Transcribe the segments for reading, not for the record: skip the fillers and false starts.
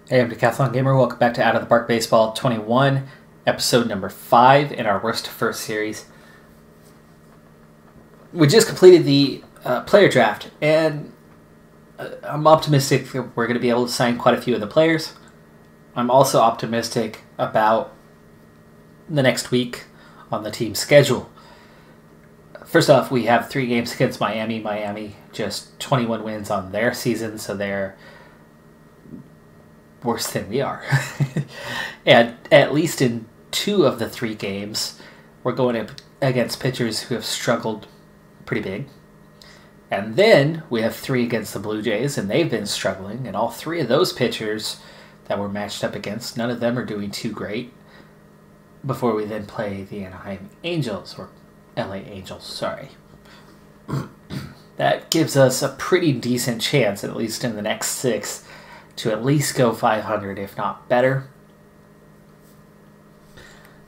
Hey, I'm Decathlon Gamer. Welcome back to Out of the Park Baseball 21, episode number 5 in our Worst to First series. We just completed the player draft, and I'm optimistic that we're going to be able to sign quite a few of the players. I'm also optimistic about the next week on the team schedule. First off, we have 3 games against Miami. Miami just 21 wins on their season, so they're worse than we are. And at least in 2 of the 3 games, we're going up against pitchers who have struggled pretty big. And then we have 3 against the Blue Jays, and they've been struggling. And all 3 of those pitchers that we're matched up against, none of them are doing too great. Before we then play the Anaheim Angels, or LA Angels, sorry. That gives us a pretty decent chance, at least in the next 6, to at least go 500, if not better.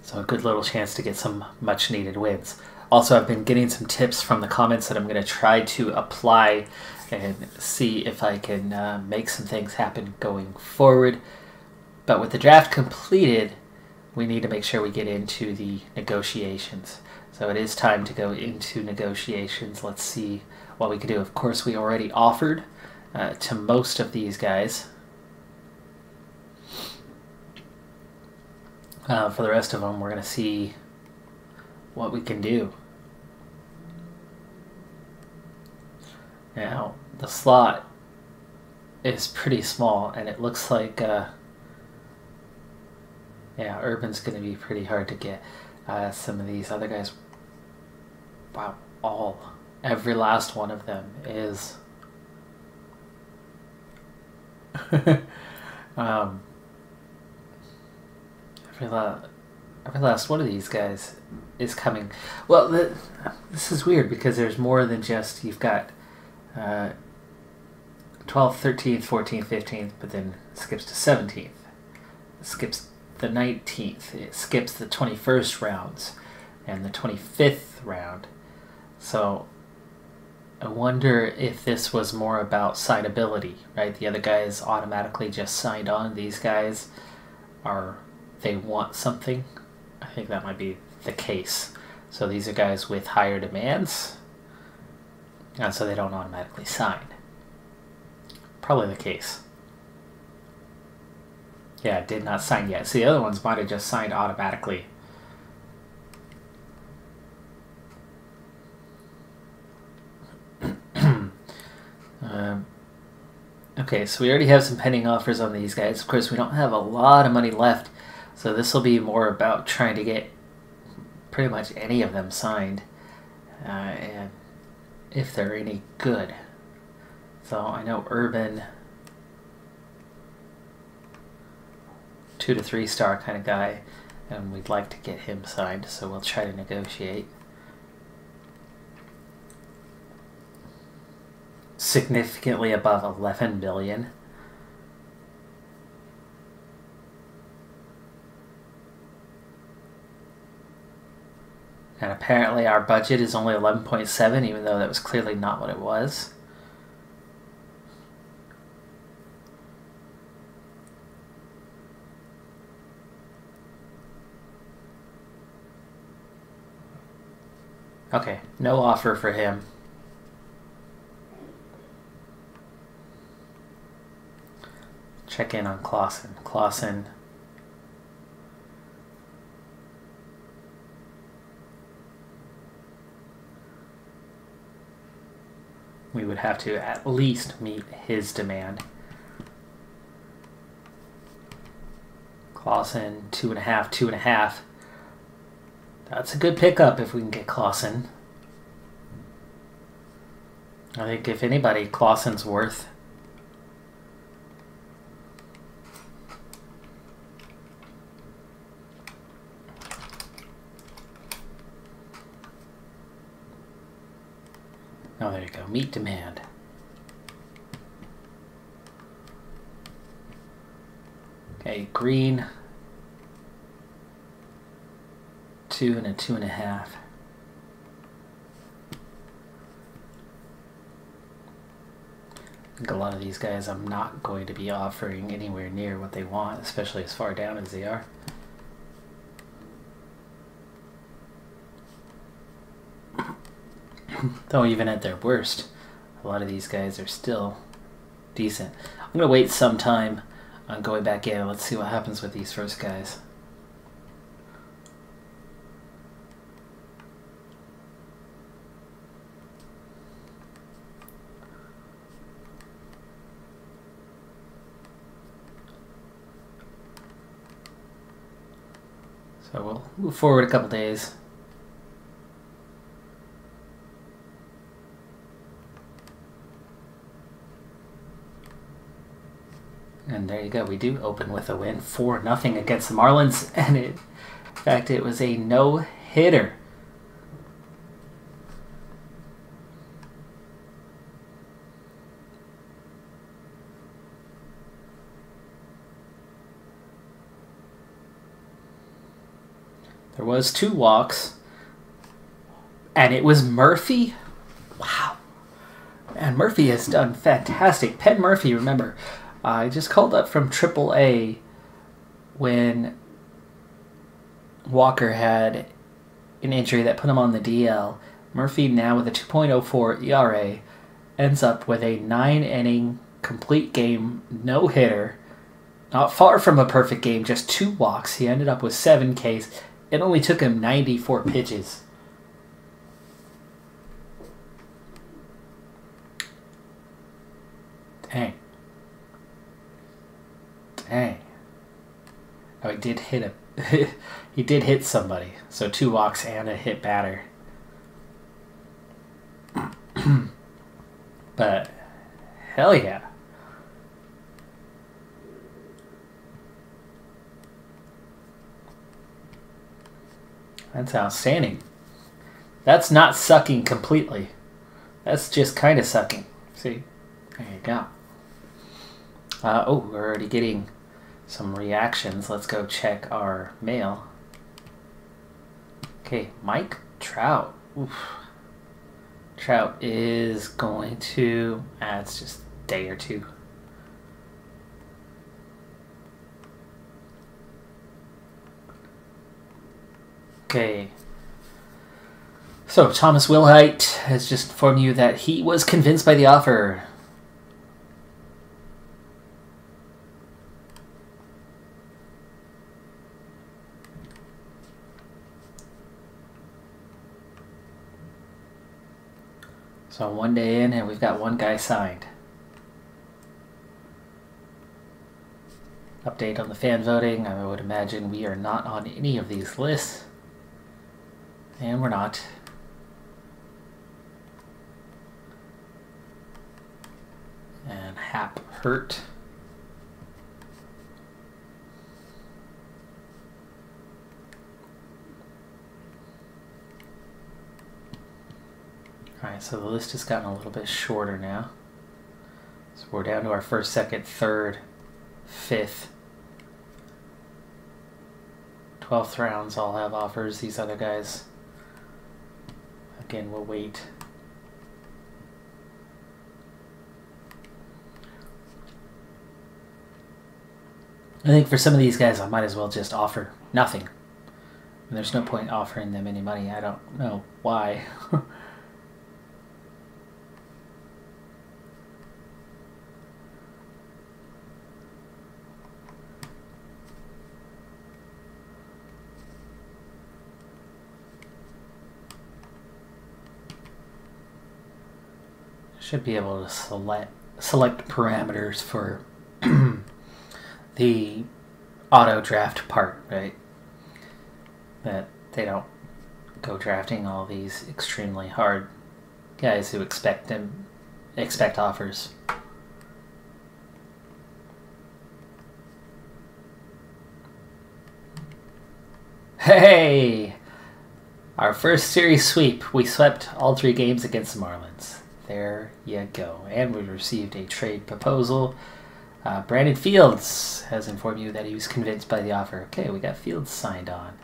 So a good little chance to get some much-needed wins. Also, I've been getting some tips from the comments that I'm going to try to apply and see if I can make some things happen going forward. But with the draft completed, we need to make sure we get into the negotiations. So it is time to go into negotiations. Let's see what we can do. Of course, we already offered to most of these guys. For the rest of them, we're going to see what we can do. Now, the slot is pretty small, and it looks like, yeah, Urban's going to be pretty hard to get. Some of these other guys, wow, every last one of them is every last one of these guys is coming. Well, this is weird because there's more than just, you've got 12th, 13th, 14th, 15th, but then it skips to 17th. It skips the 19th. It skips the 21st rounds and the 25th round. So I wonder if this was more about signability, right? The other guys automatically just signed on. These guys they want something. I think that might be the case. So these are guys with higher demands, and so they don't automatically sign. Probably the case. Yeah, did not sign yet. See, the other ones might have just signed automatically. Okay, so we already have some pending offers on these guys. Of course, we don't have a lot of money left, so this will be more about trying to get pretty much any of them signed, and if they're any good. So I know Urban, 2 to 3 star kind of guy, and we'd like to get him signed, so we'll try to negotiate. Significantly above 11 billion. And apparently our budget is only 11.7, even though that was clearly not what it was. Okay, no offer for him. Check in on Clausen. We would have to at least meet his demand. Clausen, 2.5, 2.5. That's a good pickup if we can get Clausen. I think if anybody, Clausen's worth. Oh, there you go. Meet demand. Okay, Green. 2 and a 2.5. think a lot of these guys I'm not going to be offering anywhere near what they want, especially as far down as they are. Though even at their worst, a lot of these guys are still decent. I'm going to wait some time on going back in. Let's see what happens with these first guys. So we'll move forward a couple days. And there you go. We do open with a win, 4-0 against the Marlins, and in fact it was a no-hitter. There was 2 walks, and it was Murphy. Wow. And Murphy has done fantastic. Penn Murphy, remember, I just called up from AAA when Walker had an injury that put him on the DL. Murphy, now with a 2.04 ERA, ends up with a 9-inning complete game no-hitter. Not far from a perfect game, just 2 walks. He ended up with 7 Ks. It only took him 94 pitches. Dang. Dang. Oh, he did hit a... he did hit somebody. So 2 walks and a hit batter. But, hell yeah. That's outstanding. That's not sucking completely. That's just kind of sucking. See? There you go. Oh, we're already getting some reactions. Let's go check our mail. Okay, Mike Trout. Oof. Trout is going to... it's just a day or 2. Okay, so Thomas Wilhite has just informed you that he was convinced by the offer. So 1 day in and we've got 1 guy signed. Update on the fan voting. I would imagine we are not on any of these lists. And we're not. And Hap hurt. Alright, so the list has gotten a little bit shorter now. So we're down to our 1st, 2nd, 3rd, 5th. 12th rounds all have offers. These other guys, again, we'll wait. I think for some of these guys, I might as well just offer nothing. And there's no point offering them any money. I don't know why. Should be able to select parameters for the auto draft part, right? That they don't go drafting all these extremely hard guys who expect offers. Hey! Our first series sweep. We swept all 3 games against the Marlins. There you go. And we received a trade proposal. Brandon Fields has informed you that he was convinced by the offer. Okay, we got Fields signed on.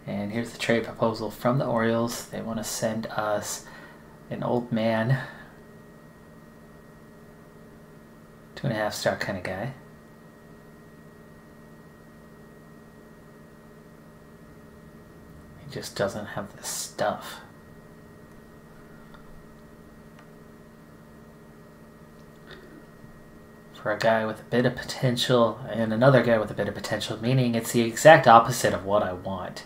And here's the trade proposal from the Orioles. They want to send us an old man 2.5 star kind of guy. He just doesn't have the stuff. For a guy with a bit of potential and another guy with a bit of potential, meaning it's the exact opposite of what I want.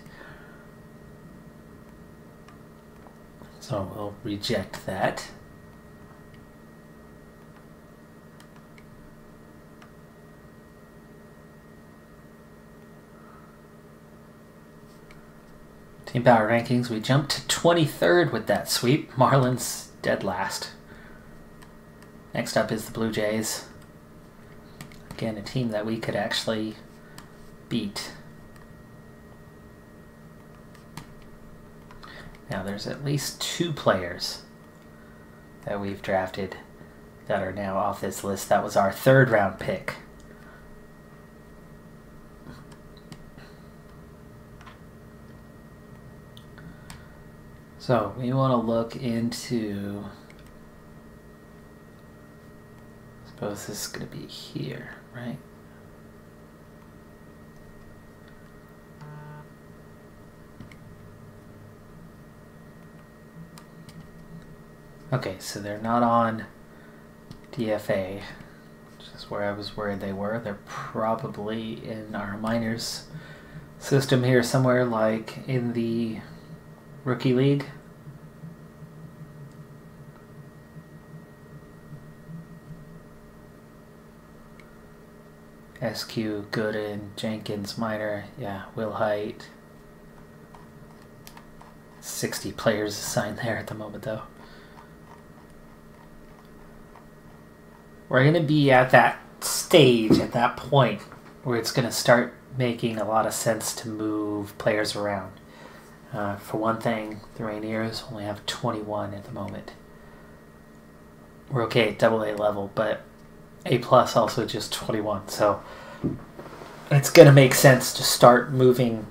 So we'll reject that. Team Power Rankings, we jumped to 23rd with that sweep. Marlins dead last. Next up is the Blue Jays. Again, a team that we could actually beat. Now there's at least 2 players that we've drafted that are now off this list. That was our 3rd round pick. So we want to look into, I suppose this is going to be here, right? Okay, so they're not on DFA, which is where I was worried they were. They're probably in our minors system here somewhere, like in the Rookie League. SQ, Gooden, Jenkins, Minor, yeah, Will Height. 60 players assigned there at the moment, though. We're going to be at that stage, at that point, where it's going to start making a lot of sense to move players around. For one thing, the Rainiers only have 21 at the moment. We're okay at AA level, but A+ also just 21. So it's going to make sense to start moving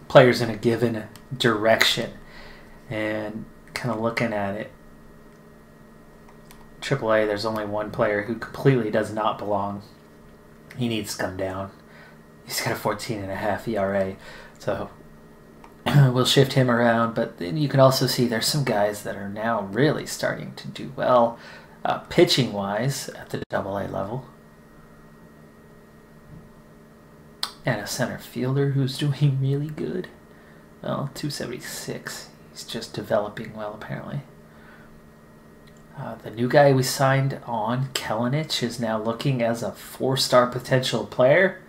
players in a given direction. And kind of looking at it, AAA, there's only one player who completely does not belong. He needs to come down. He's got a 14.5 ERA. So we'll shift him around, but then you can also see there's some guys that are now really starting to do well pitching-wise at the AA level. And a center fielder who's doing really good. Well, 276. He's just developing well, apparently. The new guy we signed on, Kellenich, is now looking as a 4-star potential player.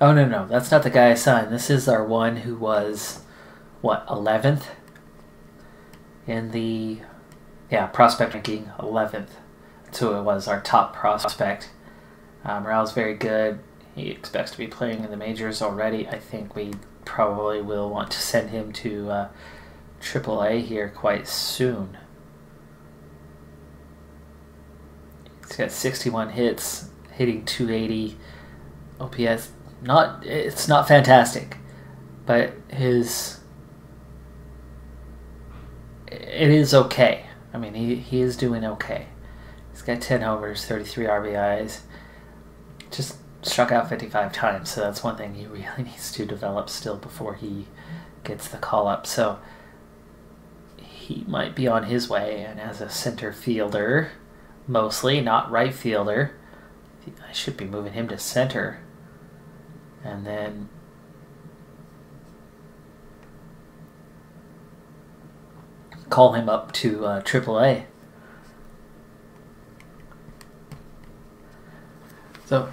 Oh, no, that's not the guy I signed. This is our one who was, what, 11th? In the, prospect ranking, 11th. That's who it was, our top prospect. Morale's very good. He expects to be playing in the majors already. I think we probably will want to send him to AAA here quite soon. He's got 61 hits, hitting 280 OPS. It's not fantastic, but it is okay. I mean, he is doing okay. He's got 10 homers, 33 RBIs. Just struck out 55 times, so that's one thing he really needs to develop still before he gets the call up. So he might be on his way, and as a center fielder, mostly, not right fielder, I should be moving him to center. And then call him up to AAA. So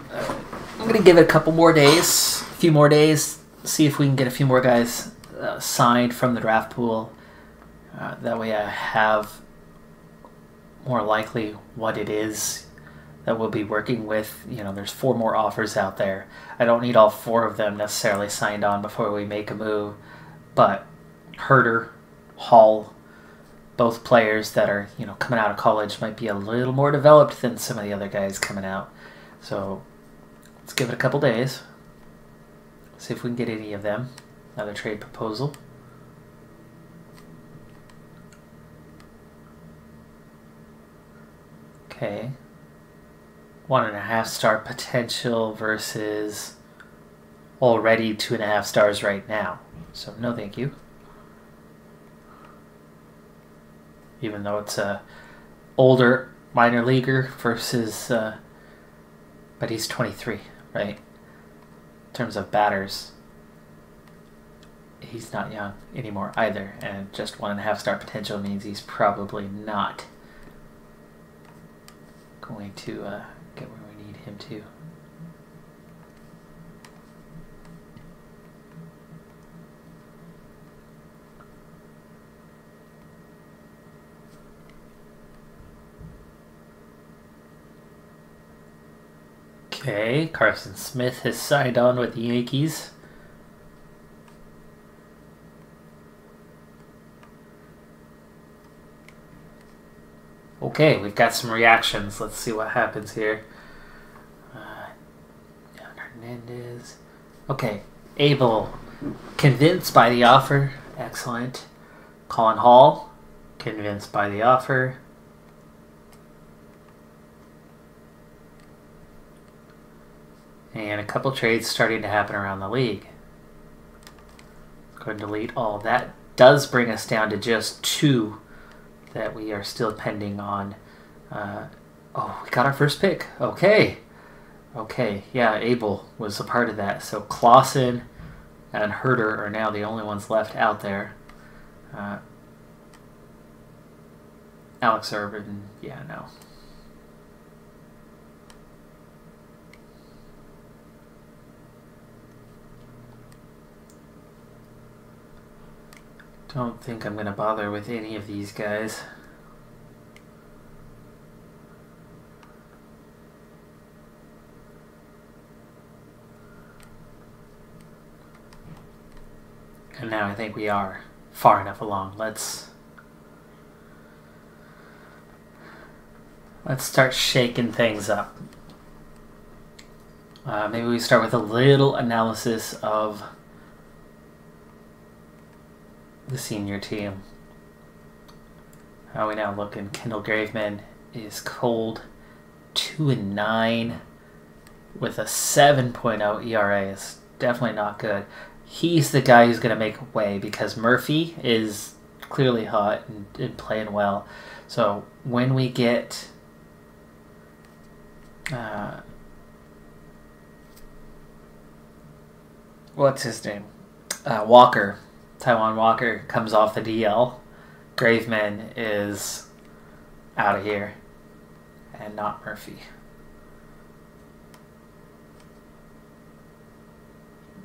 I'm going to give it a couple more days, a few more days, see if we can get a few more guys signed from the draft pool. That way I have more likely what it is that we'll be working with. You know, there's 4 more offers out there. I don't need all 4 of them necessarily signed on before we make a move, but Herter, Hall, both players that are, coming out of college might be a little more developed than some of the other guys coming out. So let's give it a couple days, see if we can get any of them. Another trade proposal. Okay. 1.5 star potential versus already 2.5 stars right now. So no thank you. Even though it's a older minor leaguer versus, but he's 23, right? In terms of batters, he's not young anymore either, and just 1.5 star potential means he's probably not going to get where we need him to. Okay, Carson Smith has signed on with the Yankees. Okay, we've got some reactions. Let's see what happens here. Hernandez. Okay, Abel, convinced by the offer. Excellent. Colin Hall, convinced by the offer. And a couple trades starting to happen around the league. Go ahead and delete all. That does bring us down to just 2 that we are still pending on. Oh, we got our first pick. Okay. Okay, yeah, Abel was a part of that. So Clausen and Herder are now the only ones left out there. Alex Urban, yeah, no. Don't think I'm going to bother with any of these guys. And now I think we are far enough along. Let's start shaking things up. Maybe we start with a little analysis of the senior team. How are we now looking? Kendall Graveman is cold, 2-9 with a 7.0 ERA. Is definitely not good. He's the guy who's going to make way because Murphy is clearly hot and playing well. So when we get what's his name? Walker. Taiwan Walker comes off the DL. Graveman is out of here. And not Murphy.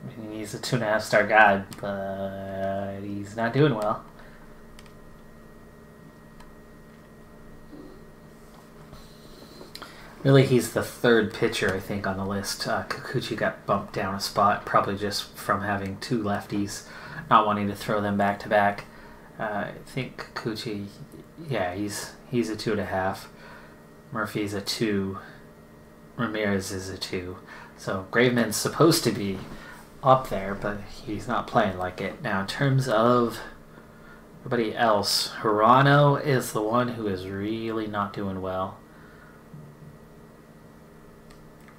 I mean, he's a 2.5 star guy, but he's not doing well. Really, he's the 3rd pitcher, I think, on the list. Kikuchi got bumped down a spot, probably just from having 2 lefties, not wanting to throw them back to back. I think Kikuchi, yeah, he's a 2.5. Murphy's a 2. Ramirez is a 2. So Graveman's supposed to be up there, but he's not playing like it. Now, in terms of everybody else, Hirano is the one who is really not doing well.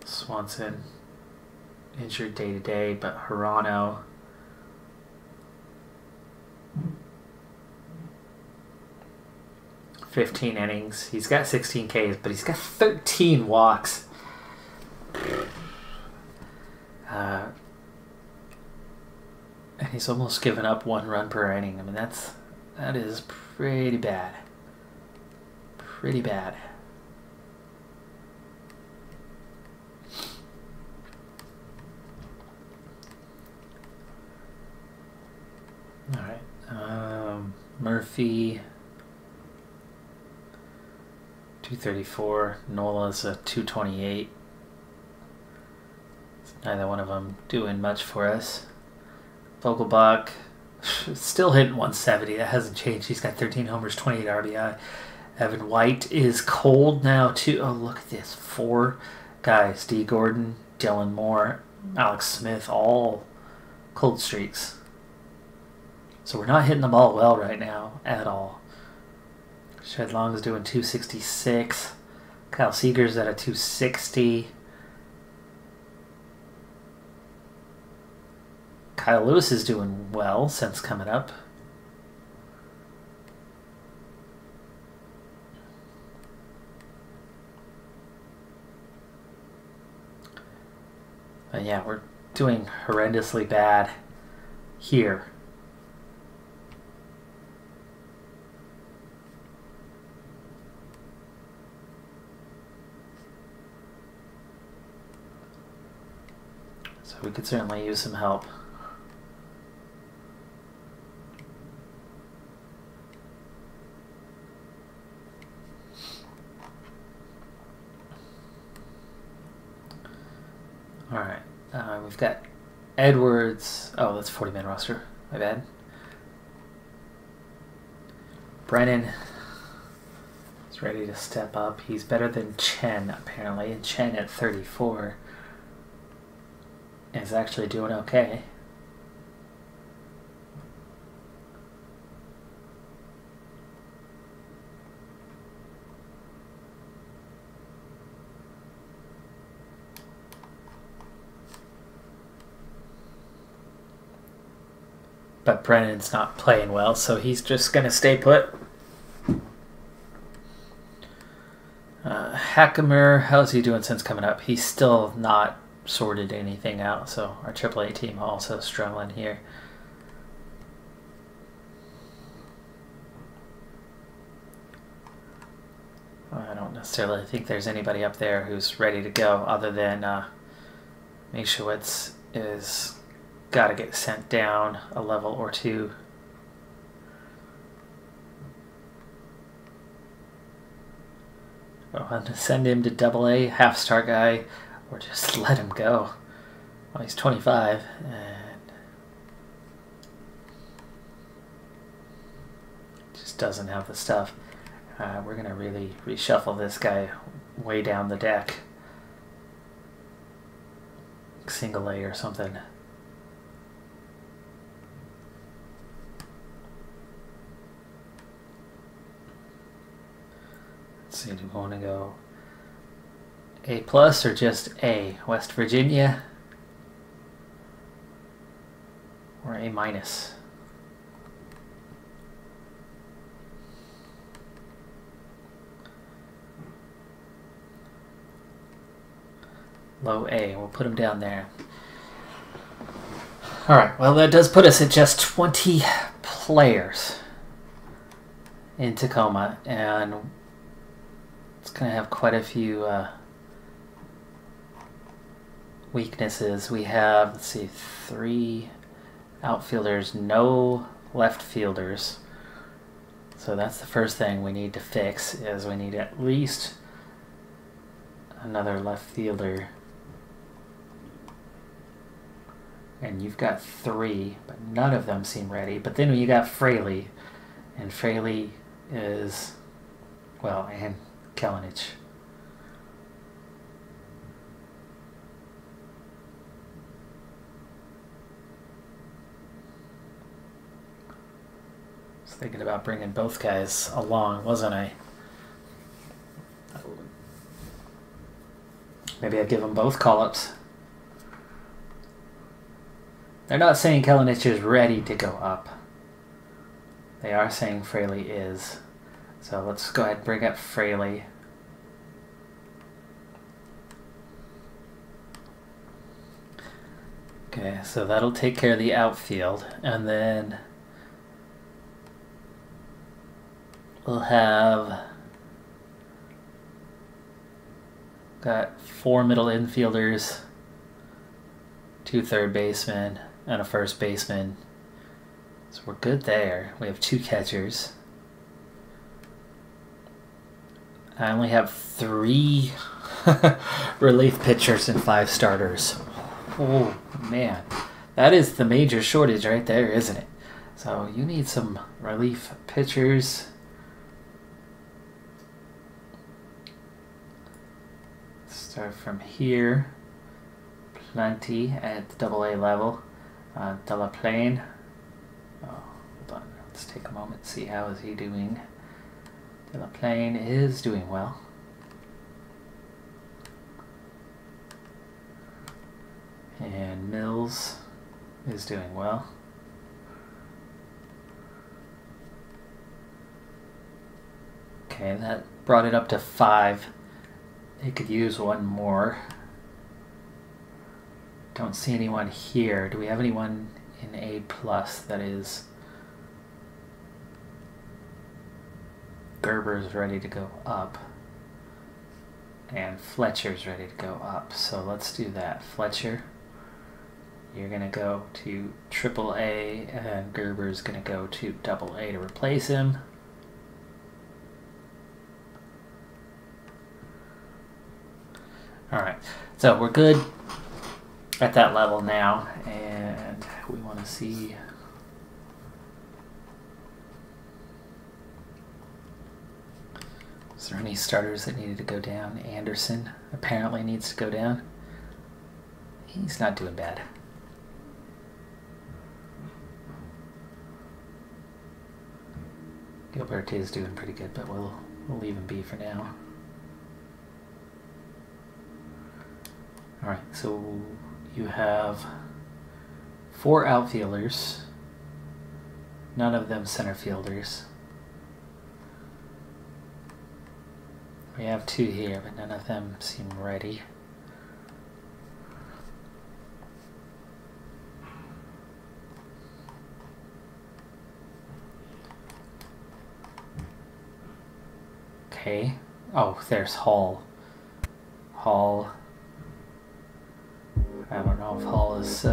Swanson injured day to day, but Hirano (15 innings). He's got 16 Ks, but he's got 13 walks. And he's almost given up 1 run per inning. I mean, that is pretty bad. Pretty bad. All right. Murphy, 234. Nola's a 228. Neither one of them doing much for us. Vogelbach, still hitting 170. That hasn't changed. He's got 13 homers, 28 RBI. Evan White is cold now, too. Oh, look at this. 4 guys. D. Gordon, Dylan Moore, Alex Smith, all cold streaks. So we're not hitting the ball well right now at all. Shed Long is doing 266. Kyle Seager's at a 260. Kyle Lewis is doing well since coming up. But yeah, we're doing horrendously bad here. So we could certainly use some help. Alright, we've got Edwards. Oh, that's 40-man roster. My bad. Brennan is ready to step up. He's better than Chen, apparently. And Chen at 34 is actually doing okay. But Brennan's not playing well, so he's just going to stay put. Hackemer, how's he doing since coming up? He's still not sorted anything out, so our AAA team also struggling here. I don't necessarily think there's anybody up there who's ready to go other than Mishowitz is got to get sent down a level or two. I'm going to send him to AA, half-star guy, or just let him go. Well, he's 25, and just doesn't have the stuff. We're going to really reshuffle this guy way down the deck. Single A or something. Let's see, do we want to go A+ or just A? West Virginia? Or A-? Low A, we'll put him down there. Alright, well that does put us at just 20 players in Tacoma, and it's going to have quite a few weaknesses. We have, let's see, 3 outfielders, no left fielders. So that's the first thing we need to fix, is we need at least another left fielder. And you've got 3, but none of them seem ready. But then you got Fraley, and Fraley is, well, and Kalinich. I was thinking about bringing both guys along, wasn't I? Maybe I'd give them both call-ups. They're not saying Kalinich is ready to go up. They are saying Fraley is. So let's go ahead and bring up Fraley. Okay, so that'll take care of the outfield. And then we'll have got 4 middle infielders, 2 third basemen, and a first baseman. So we're good there. We have 2 catchers. I only have 3 relief pitchers and 5 starters. Oh man, that is the major shortage right there, isn't it? So you need some relief pitchers. Start from here. Plenty at the AA level. Delaplane. Oh, hold on. Let's take a moment and see how is he doing. Delaplane is doing well. And Mills is doing well. Okay, that brought it up to 5. They could use one more. Don't see anyone here. Do we have anyone in A+, that is... Gerber's ready to go up. And Fletcher's ready to go up. So let's do that. Fletcher, you're going to go to AAA, and Gerber's going to go to AA to replace him. Alright, so we're good at that level now, and we want to see... Is there any starters that needed to go down? Anderson apparently needs to go down. He's not doing bad. Gilbert is doing pretty good, but we'll leave him be for now. Alright, so you have 4 outfielders, none of them center fielders. We have 2 here, but none of them seem ready. Okay. Oh, there's Hall. Hall. I don't know if Hall is...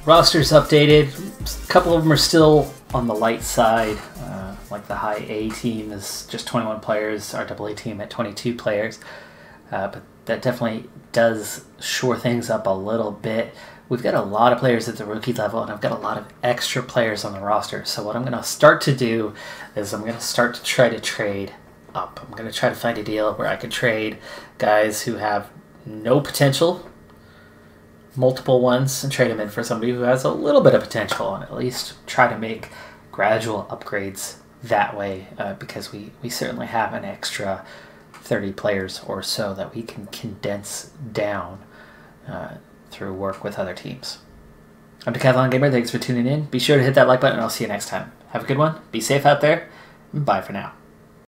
Roster's updated. A couple of them are still on the light side. Like the high A team is just 21 players, our AA team at 22 players. But that definitely does shore things up a little bit. We've got a lot of players at the rookie level, and I've got a lot of extra players on the roster. So what I'm going to start to do is I'm going to start to try to trade up. I'm going to try to find a deal where I can trade guys who have no potential, multiple ones, and trade them in for somebody who has a little bit of potential, and at least try to make gradual upgrades that way, because we certainly have an extra 30 players or so that we can condense down through work with other teams. I'm Decathlon Gamer. Thanks for tuning in. Be sure to hit that like button, and I'll see you next time. Have a good one. Be safe out there. Bye for now.